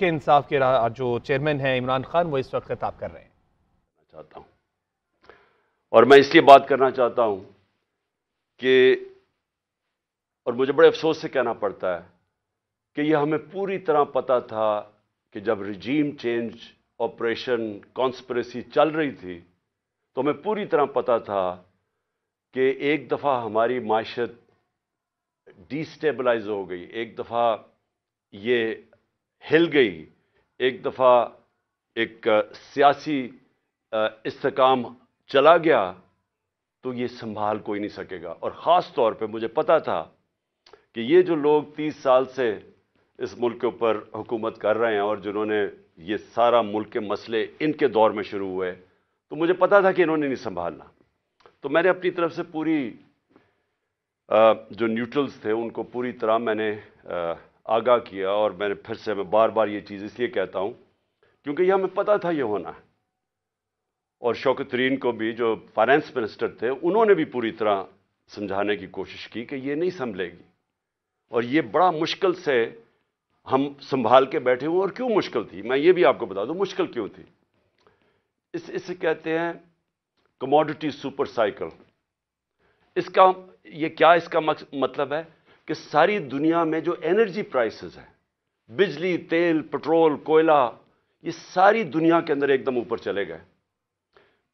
تحریک انصاف کے جو چیئرمین ہیں عمران خان، وہ اس وقت خطاب کر رہے ہیں. چاہتا ہوں اور میں اس لیے بات کرنا چاہتا ہوں کہ اور مجھے بڑے افسوس سے کہنا پڑتا ہے کہ یہ ہمیں پوری طرح پتا تھا کہ جب رجیم چینج آپریشن کانسپریسی چل رہی تھی تو ہمیں پوری طرح پتا تھا کہ ایک دفعہ ہماری معیشت ڈی سٹیبلائز ہو گئی، ایک دفعہ یہ ہل گئی، ایک دفعہ ایک سیاسی استحکام چلا گیا تو یہ سنبھال کوئی نہیں سکے گا. اور خاص طور پہ مجھے پتا تھا کہ یہ جو لوگ 30 سال سے اس ملک کے اوپر حکومت کر رہے ہیں اور جنہوں نے یہ سارا ملک کے مسئلے ان کے دور میں شروع ہوئے، تو مجھے پتا تھا کہ انہوں نے نہیں سنبھالنا. تو میں نے اپنی طرف سے پوری جو نیوٹرلز تھے ان کو پوری طرح میں نے آگاہ کیا. اور میں نے پھر سے بار بار یہ چیز اس لیے کہتا ہوں کیونکہ یہ ہمیں پتا تھا یہ ہونا ہے. اور شوکت ترین کو بھی جو فائنانس منسٹر تھے انہوں نے بھی پوری طرح سمجھانے کی کوشش کی کہ یہ نہیں سنبھلے گی. اور یہ بڑا مشکل سے ہم سنبھال کے بیٹھے ہوئے. اور کیوں مشکل تھی میں یہ بھی آپ کو بتا دوں مشکل کیوں تھی. اسے کہتے ہیں کموڈٹی سپر سائیکل. اس کا مطلب ہے کہ ساری دنیا میں جو انرجی پرائسز ہیں، بجلی، تیل، پٹرول، کوئلہ، یہ ساری دنیا کے اندر ایک دم اوپر چلے گئے.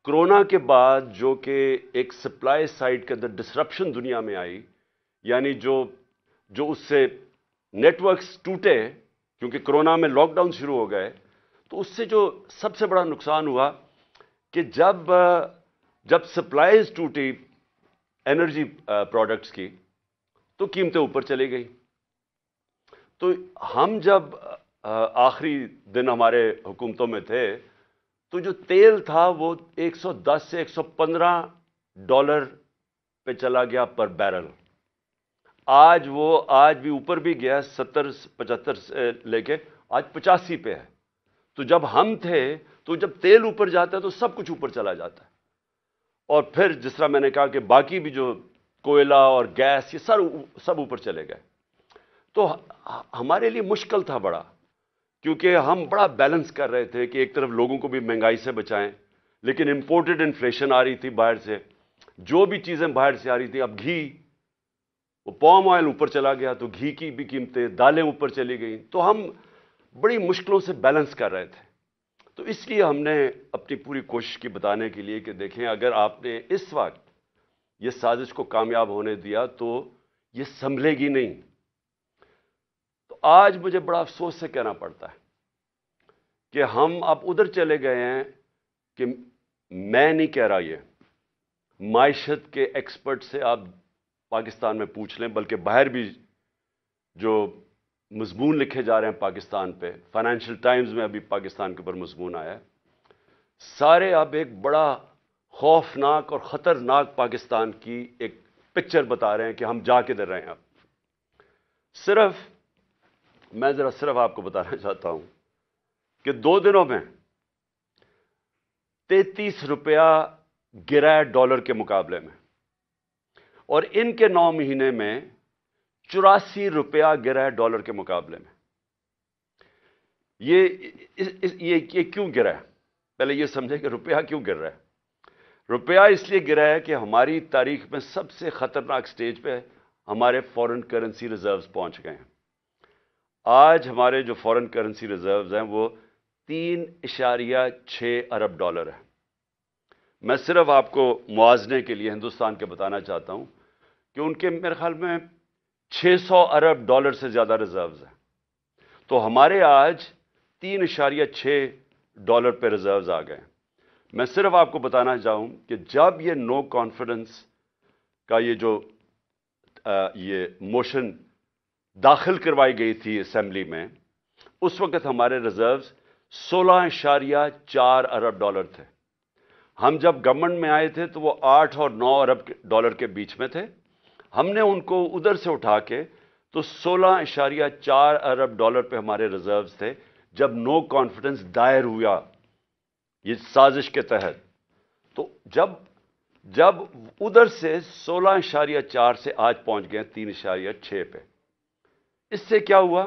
کرونا کے بعد جو کہ ایک سپلائی سائڈ کے اندر ڈسرپشن دنیا میں آئی، یعنی جو اس سے نیٹ ورکس ٹوٹے کیونکہ کرونا میں لاک ڈاؤن شروع ہو گئے، تو اس سے جو سب سے بڑا نقصان ہوا کہ جب سپلائیز ٹوٹی انرجی پروڈکٹس کی تو قیمتیں اوپر چلی گئی. تو ہم جب آخری دن ہمارے حکومتوں میں تھے تو جو تیل تھا وہ $110 سے $115 پہ چلا گیا پر بیرل. آج بھی اوپر بھی گیا 70-75 سے لے کے آج 85 پہ ہے. تو جب ہم تھے تو جب تیل اوپر جاتا ہے تو سب کچھ اوپر چلا جاتا ہے. اور پھر جس طرح میں نے کہا کہ باقی بھی جو کوئلہ اور گیس یہ سب اوپر چلے گئے. تو ہمارے لیے مشکل تھا بڑا، کیونکہ ہم بڑا بیلنس کر رہے تھے کہ ایک طرف لوگوں کو بھی مہنگائی سے بچائیں، لیکن امپورٹڈ انفلیشن آ رہی تھی باہر سے، جو بھی چیزیں باہر سے آ رہی تھی. اب گھی، وہ پام آئل اوپر چلا گیا تو گھی کی بھی قیمتیں، دالیں اوپر چلی گئیں. تو ہم بڑی مشکلوں سے بیلنس کر رہے تھے. تو اس لیے ہم نے اپنی پوری کوشش کی بتانے کے لیے کہ دیکھیں اگر آپ نے اس وقت یہ سازش کو کامیاب ہونے دیا تو یہ سنبھلے گی نہیں. تو آج مجھے بڑا افسوس سے کہنا پڑتا ہے کہ ہم اب ادھر چلے گئے ہیں کہ میں نہیں کہہ رہا، یہ معیشت کے ایکسپرٹ سے آپ پاکستان میں پوچھ لیں، بلکہ باہر بھی جو مضمون لکھے جا رہے ہیں پاکستان پہ، فائنینشیل ٹائمز میں ابھی پاکستان کے اوپر مضمون آیا ہے، سارے اب ایک بڑا خوفناک اور خطرناک پاکستان کی ایک پکچر بتا رہے ہیں کہ ہم جا کدھر رہے ہیں. اب میں صرف آپ کو بتانا چاہتا ہوں کہ 2 دنوں میں 33 روپیہ گرا ہے ڈالر کے مقابلے میں، اور ان کے 9 مہینے میں 84 روپیہ گرا ہے ڈالر کے مقابلے میں. یہ کیوں گرا ہے؟ پہلے یہ سمجھیں کہ روپیہ کیوں گر رہا ہے. روپیہ اس لیے گرا ہے کہ ہماری تاریخ میں سب سے خطرناک سٹیج پہ ہمارے فورن کرنسی ریزروز پہنچ گئے ہیں. آج ہمارے جو فورن کرنسی ریزروز ہیں وہ $3.6 ارب ہے. میں صرف آپ کو موازنے کے لیے ہندوستان کے بتانا چاہتا ہوں کہ ان کے میرے خیال میں $600 ارب سے زیادہ ریزروز ہیں. تو ہمارے آج $3.6 پہ ریزروز آ گئے. میں صرف آپ کو بتانا چاہوں کہ جب یہ نو کانفیڈنس کا یہ موشن داخل کروائی گئی تھی اسمبلی میں، اس وقت ہمارے ریزروز $16.4 ارب تھے. ہم جب گورنمنٹ میں آئے تھے تو وہ $8 اور $9 ارب کے بیچ میں تھے. ہم نے ان کو ادھر سے اٹھا کے تو $16.4 ارب پہ ہمارے ریزروز تھے جب نو کانفیڈنس دائر ہوا یہ سازش کے تحت. تو جب ادھر سے 16.4 سے آج پہنچ گئے 3.6 پہ. اس سے کیا ہوا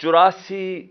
84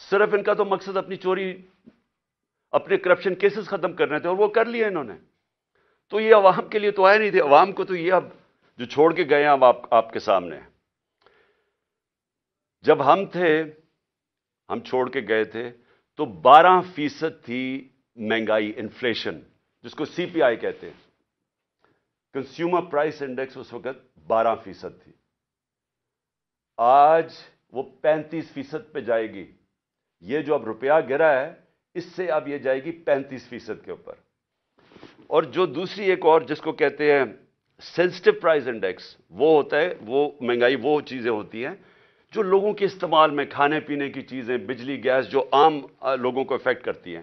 صرف ان کا تو مقصد اپنی چوری، اپنے کرپشن کیسز ختم کرنے تھے، اور وہ کر لیے انہوں نے. تو یہ عوام کے لیے تو آئے نہیں تھے. عوام کو تو یہ اب جو چھوڑ کے گئے ہیں اب آپ کے سامنے. جب ہم تھے، ہم چھوڑ کے گئے تھے تو 12% تھی مہنگائی، انفلیشن، جس کو سی پی آئی کہتے ہیں. کنزیومر پرائس انڈیکس اس وقت 12% تھی. آج وہ 35% پہ جائے گی. یہ جو اب روپیہ گرا ہے اس سے اب یہ جائے گی 35% کے اوپر. اور جو دوسری ایک اور جس کو کہتے ہیں سینسٹیو پرائس انڈیکس، وہ ہوتا ہے، وہ مہنگائی وہ چیزیں ہوتی ہیں جو لوگوں کے استعمال میں، کھانے پینے کی چیزیں، بجلی، گیس، جو عام لوگوں کو افیکٹ کرتی ہیں.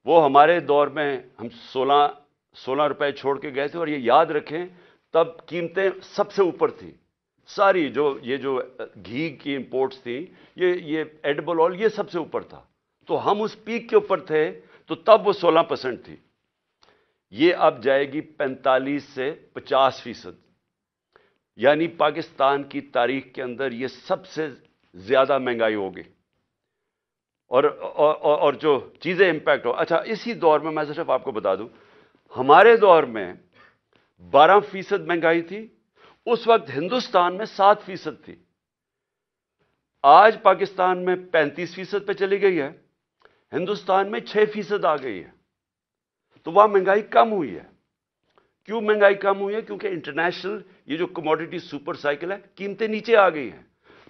وہ ہمارے دور میں ہم 16 روپے چھوڑ کے گئے تھے. اور یہ یاد رکھیں تب قیمتیں سب سے اوپر تھی ساری. یہ جو گھی کی امپورٹس تھیں، یہ ایڈیبل آئل، یہ سب سے اوپر تھا. تو ہم اس پیک کے اوپر تھے تو تب وہ 16% تھی. یہ اب جائے گی 45 سے 50%. یعنی پاکستان کی تاریخ کے اندر یہ سب سے زیادہ مہنگائی ہوگی. اور جو چیزیں امپیکٹ ہو. اچھا، اسی دور میں صرف آپ کو بتا دوں، ہمارے دور میں 12% مہنگائی تھی. اس وقت ہندوستان میں 7% تھی. آج پاکستان میں 35% پہ چلی گئی ہے، ہندوستان میں 6% آ گئی ہے. تو وہاں مہنگائی کم ہوئی ہے. کیوں مہنگائی کم ہوئی ہے؟ کیونکہ انٹرنیشنل یہ جو کموڈیٹی سپر سائیکل ہے، قیمتیں نیچے آ گئی ہیں.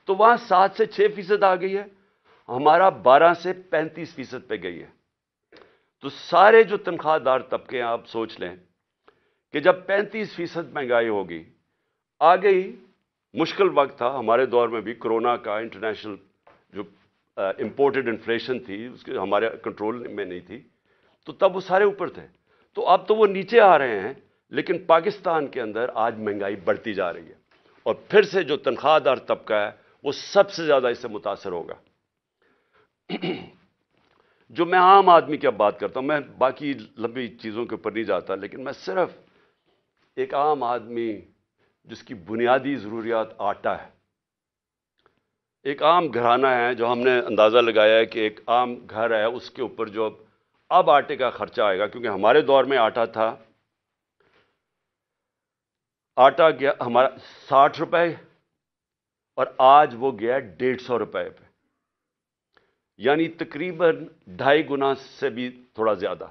تو وہاں 7 سے 6% آ گئی ہے، ہمارا 12 سے 35% پہ گئی ہے. تو سارے جو تنخواہ دار طبقے ہیں، آپ سوچ لیں کہ جب 35% مہنگائی ہوگی، آ گئی. مشکل وقت تھا ہمارے دور میں بھی، کرونا کا، انٹرنیشنل جو امپورٹڈ انفلیشن تھی اس کے ہمارے کنٹرول میں نہیں تھی. تو تب وہ سارے اوپر تھے. تو اب تو وہ نیچے آ رہے ہیں، لیکن پاکستان کے اندر آج مہنگائی بڑھتی جا رہی ہے. اور پھر سے جو تنخواہ دار طبقہ ہے وہ سب سے زیادہ اس سے متاثر ہوگا. جو میں عام آدمی کی اب بات کرتا ہوں، میں باقی لمبی چیزوں کے اوپر نہیں جاتا، لیکن میں صرف ایک عام آدمی جس کی بنیادی ضروریات آٹا ہے، ایک عام گھرانہ ہے، جو ہم نے اندازہ لگایا ہے کہ ایک عام گھر ہے، اس کے اوپر جو اب آٹے کا خرچہ آئے گا، کیونکہ ہمارے دور میں آٹا تھا، آٹا گیا ہمارا 60 روپے، اور آج وہ گیا 150 روپے پہ. یعنی تقریباً 2.5 گنا سے بھی تھوڑا زیادہ.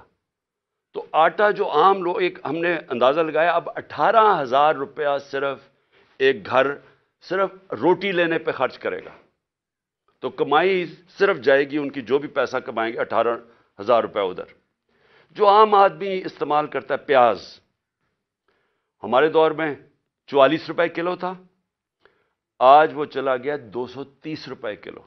تو آٹا جو عام لوگ، ایک ہم نے اندازہ لگایا اب 18,000 روپیہ صرف ایک گھر صرف روٹی لینے پہ خرچ کرے گا. تو کمائی صرف جائے گی ان کی، جو بھی پیسہ کمائیں گے 18,000 روپیہ ادھر. جو عام آدمی استعمال کرتا ہے، پیاز ہمارے دور میں 44 روپے کلو تھا، آج وہ چلا گیا 230 روپے کلو.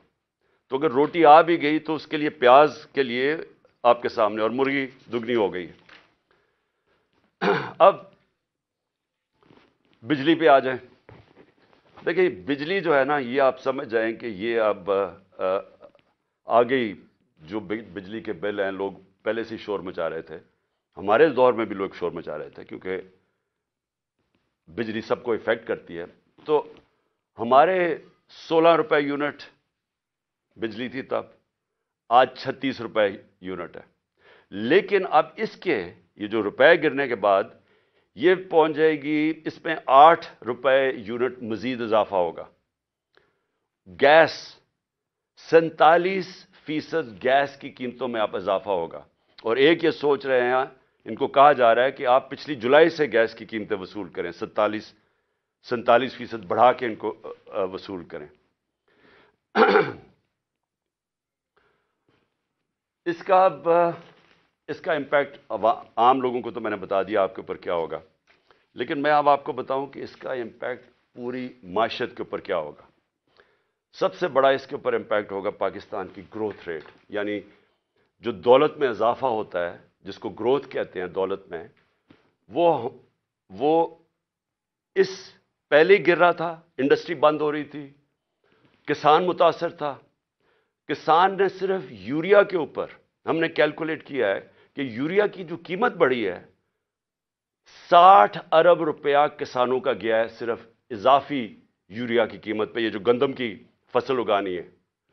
تو اگر روٹی آ بھی گئی تو اس کے لیے، پیاز کے لیے آپ کے سامنے، اور مرغی دگنی ہو گئی. اب بجلی پہ آ جائیں. دیکھیں بجلی جو ہے نا، یہ آپ سمجھ جائیں کہ یہ اب آ گئی. جو بجلی کے بل ہیں، لوگ پہلے سے شور مچا رہے تھے، ہمارے دور میں بھی لوگ شور مچا رہے تھے، کیونکہ بجلی سب کو افیکٹ کرتی ہے. تو ہمارے 16 روپے یونٹ بجلی تھی تب، آج 36 روپے یونٹ ہے. لیکن اب اس کے یہ جو روپے گرنے کے بعد یہ پہنچ جائے گی، اس میں 8 روپے یونٹ مزید اضافہ ہوگا. گیس 47% گیس کی قیمتوں میں اب اضافہ ہوگا. اور ایک یہ سوچ رہے ہیں، ان کو کہا جا رہا ہے کہ آپ پچھلی جولائی سے گیس کی قیمتیں وصول کریں، 47% بڑھا کے ان کو وصول کریں. اس کا امپیکٹ عام لوگوں کو تو میں نے بتا دیا آپ کے اوپر کیا ہوگا، لیکن میں اب آپ کو بتاؤں کہ اس کا امپیکٹ پوری معاشرت کے اوپر کیا ہوگا. سب سے بڑا اس کے اوپر امپیکٹ ہوگا پاکستان کی گروتھ ریٹ. یعنی جو دولت میں اضافہ ہوتا ہے، جس کو گروتھ کہتے ہیں دولت میں، وہ اس پہلے گر رہا تھا. انڈسٹری بند ہو رہی تھی، کسان متاثر تھا. کسان نے صرف یوریا کے اوپر، ہم نے کیلکولیٹ کیا ہے کہ یوریا کی جو قیمت بڑھی ہے، 60 ارب روپیہ کسانوں کا گیا ہے صرف اضافی یوریا کی قیمت پہ. یہ جو گندم کی فصل اگانی ہے،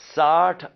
60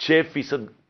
6%